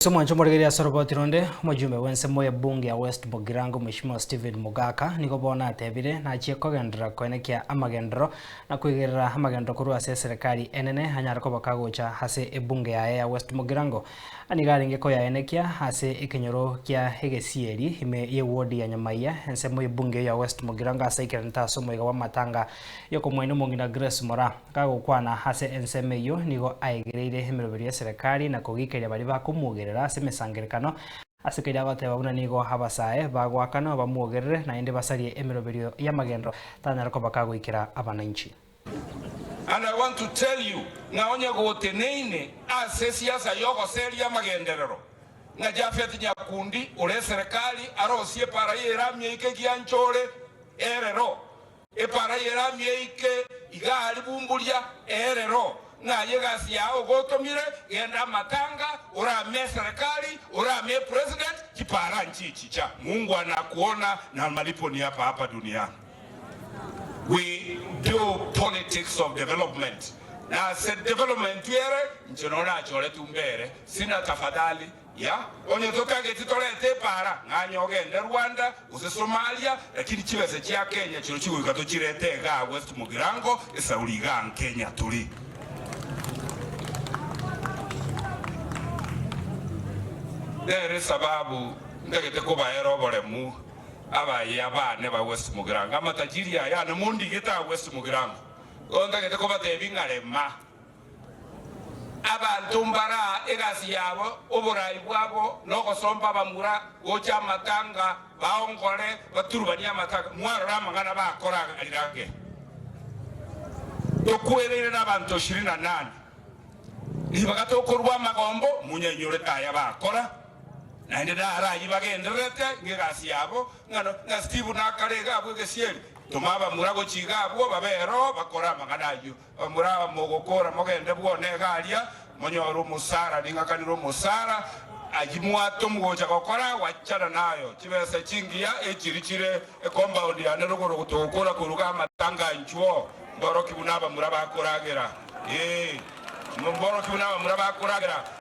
Somo nchomorgeria soroboti ronde mujumbe wense moya bunge ya West Mugirango Mheshimiwa Stephen Mugaka niko bona atebire na achie kogendera kwenekia amagendero na kuigerera amagendero kuru ase serikali enene hanyara ko bakagocha hase ebunge ya West Mugirango anigari ngeko ya enekia hase ikinyoro kya hegesieri ime ye ward ya Nyamaiya ense moya bunge ya West Mugirango ase ikirenta somo iga wa matanga yoko mwene mungina Grace Mora kago kwana hase ense meyo nigo aigereire emeroberi ya serikali na kugikeria bari bakumuge semesangerekano asikira bateba buna nigo habasae bagwakana bamuogerere na inde basarie emeroberio ya magendo tanarako bakagoikira abananchi. And I want to tell you na onye goteneine ase siasa yoko seria magenderero na Jafet Nyakundi ule serikali arosie para yeramye ike gianchore erero e para yeramye ike igali bumbulia erero na yegasi yao gotomire genda matanga urame serikali urame president kipara nchi chicha. Mungu anakuona na malipo ni hapa duniani. We do politics of development. Na said development yere nchonona chole tumbere sina tafadhali ya onye tokage titolete para nganyo gende Rwanda use Somalia lakini chibese cha Kenya chiro chigo ikatochirete ga West Mugirango esauliga Kenya tuli. There sababu ndagete ko bayero boremu abaye abane ba West Mugirango amatajiri ya na mundi geta West Mugirango ndagete ko batebi ngarema abantu mbara egasi yabo oburayi bwabo no somba bamura gocha matanga baongole baturubanya matanga mwara mangana bakora alirage dokwerere n'abantu 28 ibagatokorwa magombo munyenyore taya bakora na ndida arayi bagenderete ngegasi yabo ngano na Steve nakarega abwegesieri tomaba murago chigabo babero bakora maganayo bamuraba mogokora mogende bwone galia monyoro musara ningakaniro musara ajimwato mugocha gokora wachana nayo chibese chingia echirichire e compound ya nerugoro gutokora kuruga matanga nchuo mboro kibunaba muraba akoragera mboro kibunaba muraba akoragera